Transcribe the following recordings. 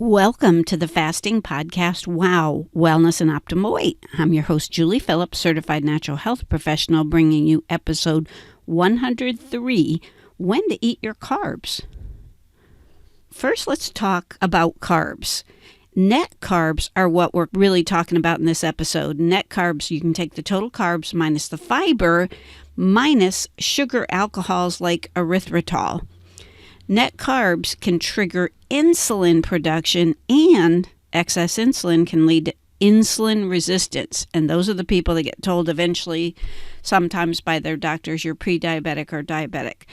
Welcome to the Fasting Podcast, Wow, Wellness and Optimal Weight. I'm your host, Julie Phillips, certified natural health professional, bringing you episode 103, When to Eat Your Carbs. First, let's talk about carbs. Net carbs are what we're really talking about in this episode. Net carbs, you can take the total carbs minus the fiber, minus sugar alcohols like erythritol. Net carbs can trigger insulin production, and excess insulin can lead to insulin resistance. And those are the people that get told eventually, sometimes by their doctors, you're pre-diabetic or diabetic.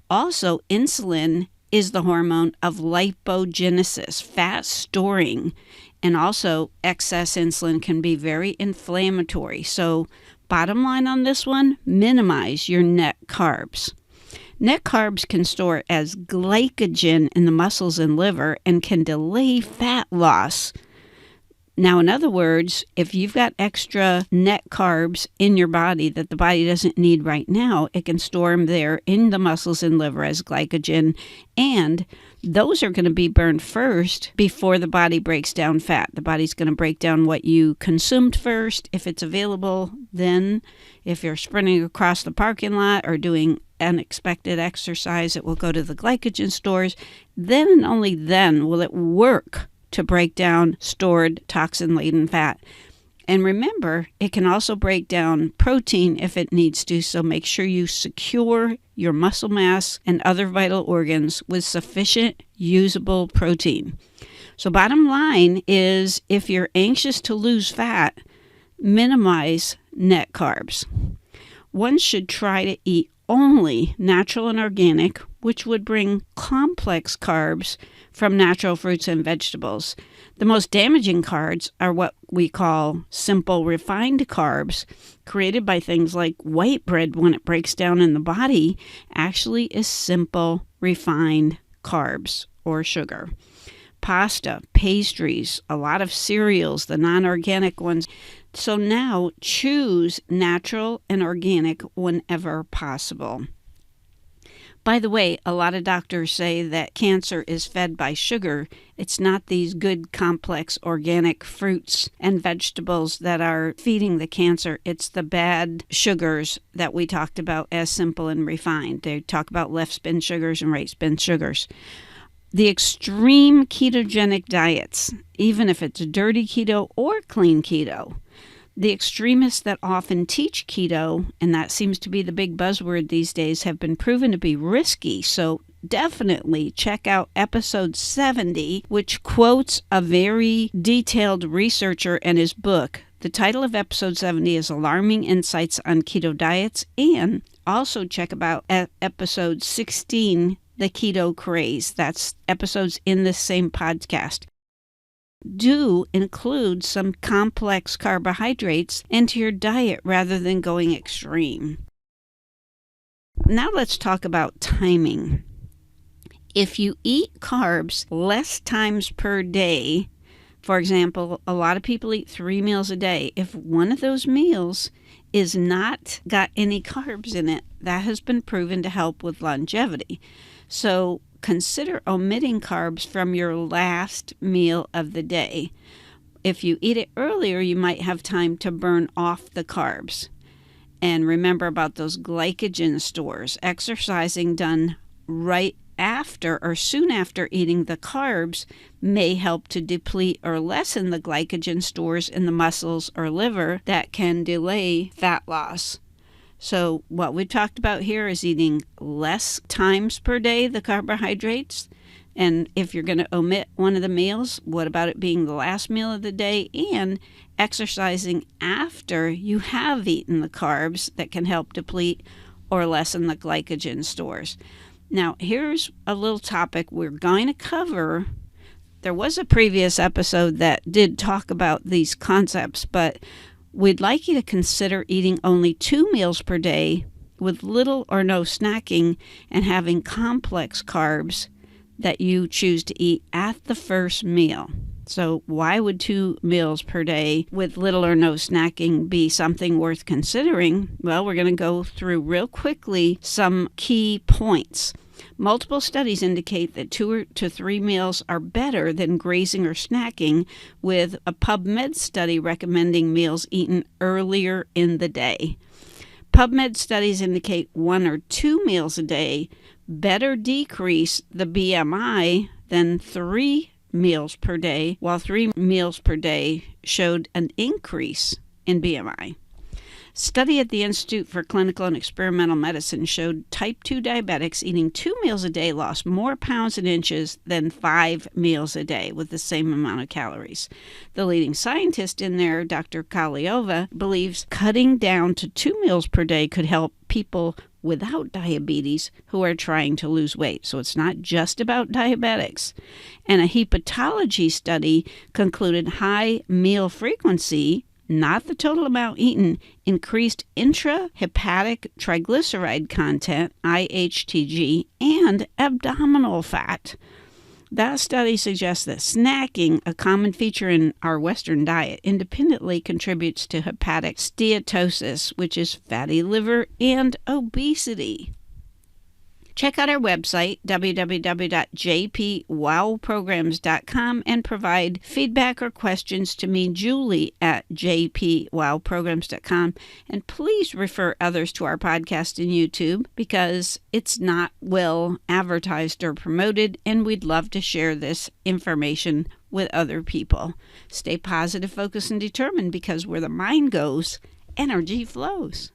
Also, insulin is the hormone of lipogenesis, fat storing. And also, excess insulin can be very inflammatory. So, bottom line on this one, minimize your net carbs. Net carbs can store as glycogen in the muscles and liver and can delay fat loss. Now, in other words, if you've got extra net carbs in your body that the body doesn't need right now, it can store them there in the muscles and liver as glycogen, and those are going to be burned first before the body breaks down fat. The body's going to break down what you consumed first, if it's available. Then, if you're sprinting across the parking lot or doing unexpected exercise, it will go to the glycogen stores. Then and only then will it work to break down stored toxin-laden fat. And remember, it can also break down protein if it needs to, so make sure you secure your muscle mass and other vital organs with sufficient usable protein. So bottom line is, if you're anxious to lose fat, minimize net carbs. One should try to eat only natural and organic, which would bring complex carbs from natural fruits and vegetables. The most damaging carbs are what we call simple refined carbs, created by things like white bread. When it breaks down in the body, actually is simple refined carbs or sugar. Pasta, pastries, a lot of cereals, the non-organic ones. So now choose natural and organic whenever possible. By the way, a lot of doctors say that cancer is fed by sugar. It's not these good, complex, organic fruits and vegetables that are feeding the cancer. It's the bad sugars that we talked about as simple and refined. They talk about left spin sugars and right spin sugars. The extreme ketogenic diets, even if it's dirty keto or clean keto, the extremists that often teach keto, and that seems to be the big buzzword these days, have been proven to be risky. So definitely check out episode 70, which quotes a very detailed researcher and his book. The title of episode 70 is Alarming Insights on Keto Diets, and also check about episode 16, The Keto Craze. That's episodes in this same podcast. Do include some complex carbohydrates into your diet rather than going extreme. Now let's talk about timing. If you eat carbs less times per day, for example, a lot of people eat 3 meals a day. If one of those meals is not got any carbs in it, that has been proven to help with longevity. So consider omitting carbs from your last meal of the day. If you eat it earlier, you might have time to burn off the carbs. And remember about those glycogen stores. Exercising done right after or soon after eating the carbs may help to deplete or lessen the glycogen stores in the muscles or liver that can delay fat loss. So what we talked about here is eating less times per day the carbohydrates. And if you're going to omit one of the meals, what about it being the last meal of the day, and exercising after you have eaten the carbs that can help deplete or lessen the glycogen stores. Now, here's a little topic we're going to cover. There was a previous episode that did talk about these concepts, but we'd like you to consider eating only 2 meals per day with little or no snacking, and having complex carbs that you choose to eat at the first meal. So why would 2 meals per day with little or no snacking be something worth considering? Well, we're going to go through real quickly some key points. Multiple studies indicate that 2 to 3 meals are better than grazing or snacking, with a PubMed study recommending meals eaten earlier in the day. PubMed studies indicate 1 or 2 meals a day better decrease the BMI than 3 meals per day, while 3 meals per day showed an increase in BMI. Study at the Institute for Clinical and Experimental Medicine showed type 2 diabetics eating 2 meals a day lost more pounds and inches than 5 meals a day with the same amount of calories. The leading scientist in there, Dr. Kaliova, believes cutting down to 2 meals per day could help people without diabetes who are trying to lose weight. So it's not just about diabetics. And a hepatology study concluded high meal frequency, not the total amount eaten, increased intrahepatic triglyceride content, IHTG, and abdominal fat. That study suggests that snacking, a common feature in our Western diet, independently contributes to hepatic steatosis, which is fatty liver and obesity. Check out our website, www.jpwowprograms.com, and provide feedback or questions to me, Julie, at jpwowprograms.com. And please refer others to our podcast and YouTube because it's not well advertised or promoted, and we'd love to share this information with other people. Stay positive, focused, and determined because where the mind goes, energy flows.